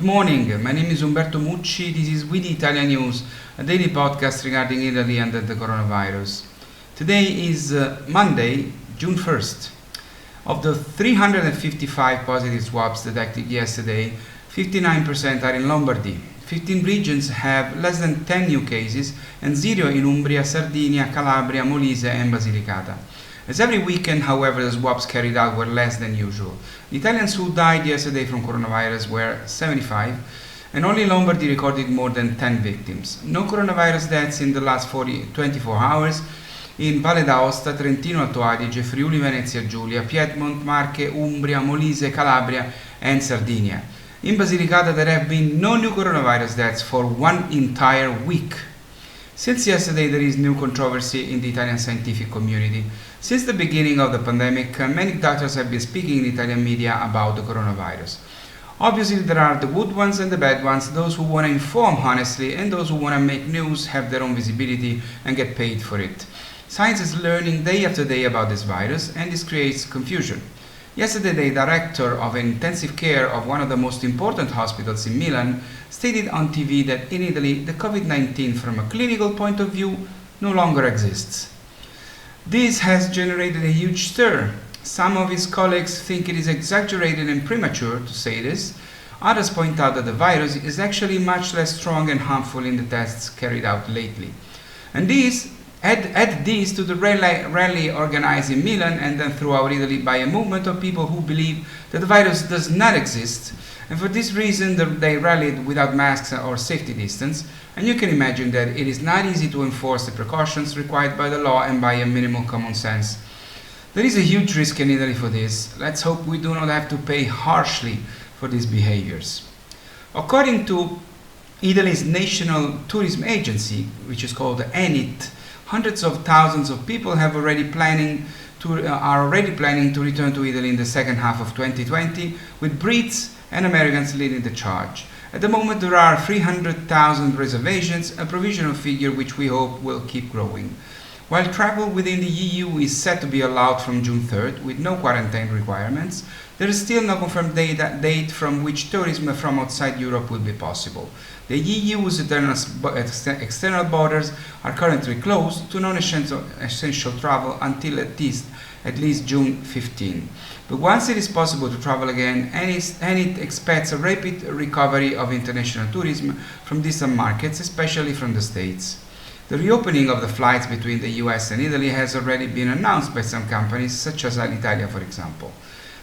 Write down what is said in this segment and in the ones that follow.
morning, my name is Umberto Mucci. This is We the ItaliaNews, a daily podcast regarding Italy and the coronavirus. Today is Monday, June 1st. Of the 355 positive swabs detected yesterday, 59% are in Lombardy. 15 regions have less than 10 new cases and 0 in Umbria, Sardinia, Calabria, Molise and Basilicata. As every weekend, however, the swabs carried out were less than usual. The Italians who died yesterday from coronavirus were 75, and only Lombardy recorded more than 10 victims. No coronavirus deaths in the last 24 hours in Valle d'Aosta, Trentino Alto Adige, Friuli Venezia Giulia, Piedmont, Marche, Umbria, Molise, Calabria and Sardinia. In Basilicata there have been no new coronavirus deaths for one entire week. Since yesterday there is new controversy in the Italian scientific community. Since the beginning of the pandemic, many doctors have been speaking in Italian media about the coronavirus. Obviously there are the good ones and the bad ones, those who want to inform honestly and those who want to make news, have their own visibility and get paid for it. Science is learning day after day about this virus and this creates confusion. Yesterday, the director of intensive care of one of the most important hospitals in Milan stated on TV that in Italy, the COVID-19 from a clinical point of view no longer exists. This has generated a huge stir. Some of his colleagues think it is exaggerated and premature to say this. Others point out that the virus is actually much less strong and harmful in the tests carried out lately. And add this to the rally organized in Milan and then throughout Italy by a movement of people who believe that the virus does not exist, and for this reason they rallied without masks or safety distance, and you can imagine that it is not easy to enforce the precautions required by the law and by a minimal common sense. There is a huge risk in Italy for this. Let's hope we do not have to pay harshly for these behaviors. According to Italy's National Tourism Agency, which is called the ENIT, hundreds of thousands of people are already planning to return to Italy in the second half of 2020, with Brits and Americans leading the charge. At the moment, there are 300,000 reservations, a provisional figure which we hope will keep growing. While travel within the EU is set to be allowed from June 3rd, with no quarantine requirements, there is still no confirmed date from which tourism from outside Europe will be possible. The EU's external borders are currently closed to non-essential travel until at least June 15. But once it is possible to travel again, it expects a rapid recovery of international tourism from distant markets, especially from the States. The reopening of the flights between the US and Italy has already been announced by some companies, such as Alitalia, for example.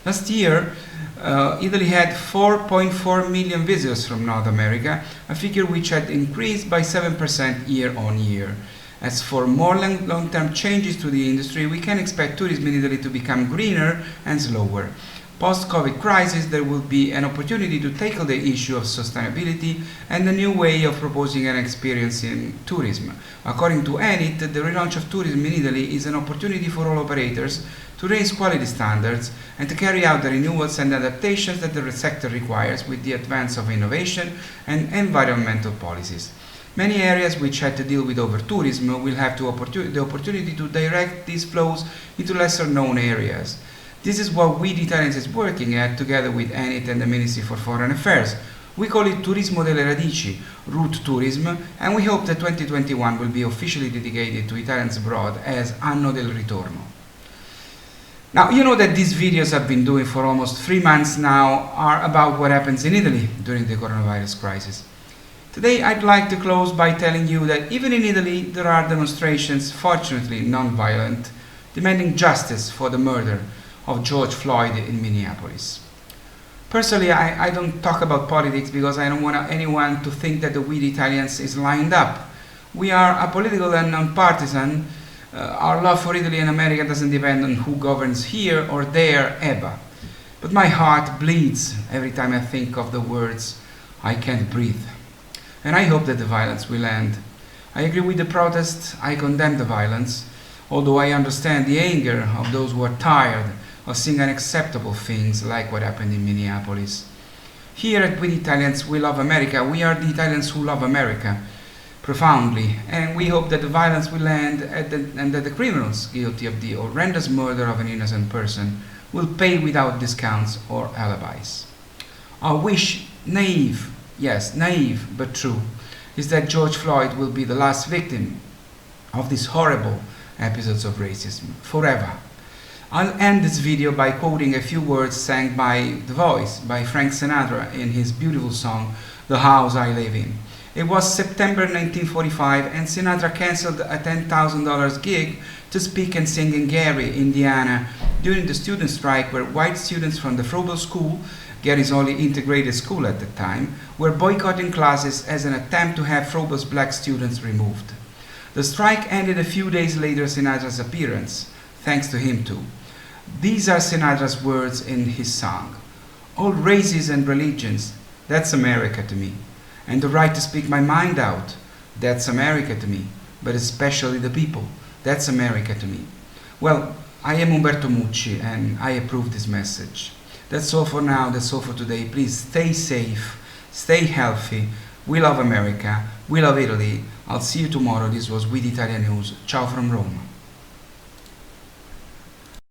Last year, Italy had 4.4 million visitors from North America, a figure which had increased by 7% year on year. As for more long-term changes to the industry, we can expect tourism in Italy to become greener and slower. Post-COVID crisis, there will be an opportunity to tackle the issue of sustainability and a new way of proposing and experiencing tourism. According to ENIT, the relaunch of tourism in Italy is an opportunity for all operators to raise quality standards and to carry out the renewals and adaptations that the sector requires with the advance of innovation and environmental policies. Many areas which had to deal with over-tourism will have the opportunity to direct these flows into lesser-known areas. This is what We the Italians is working at together with ENIT and the Ministry for Foreign Affairs. We call it Turismo delle Radici, root tourism, and we hope that 2021 will be officially dedicated to Italians abroad as Anno del Ritorno. Now, you know that these videos I've been doing for almost 3 months now are about what happens in Italy during the coronavirus crisis. Today I'd like to close by telling you that even in Italy there are demonstrations, fortunately non-violent, demanding justice for the murder of George Floyd in Minneapolis. Personally, I don't talk about politics because I don't want anyone to think that the We the Italians is lined up. We are apolitical and non-partisan. Our love for Italy and America doesn't depend on who governs here or there ever. But my heart bleeds every time I think of the words, "I can't breathe." And I hope that the violence will end. I agree with the protests, I condemn the violence, although I understand the anger of those who are tired of seeing unacceptable things like what happened in Minneapolis. Here at We the Italians, we love America. We are the Italians who love America profoundly, and we hope that the violence will end and that the criminals guilty of the horrendous murder of an innocent person will pay without discounts or alibis. Our wish naive, yes, naive but true, is that George Floyd will be the last victim of these horrible episodes of racism forever. I'll end this video by quoting a few words sang by The Voice, by Frank Sinatra in his beautiful song, The House I Live In. It was September 1945 and Sinatra cancelled a $10,000 gig to speak and sing in Gary, Indiana, during the student strike where white students from the Froebel School, Gary's only integrated school at the time, were boycotting classes as an attempt to have Froebel's black students removed. The strike ended a few days later Sinatra's appearance, thanks to him too. These are Sinatra's words in his song. All races and religions, that's America to me. And the right to speak my mind out, that's America to me. But especially the people, that's America to me. Well, I am Umberto Mucci and I approve this message. That's all for now, that's all for today. Please stay safe, stay healthy. We love America, we love Italy. I'll see you tomorrow. This was We the ItaliaNews. Ciao from Rome.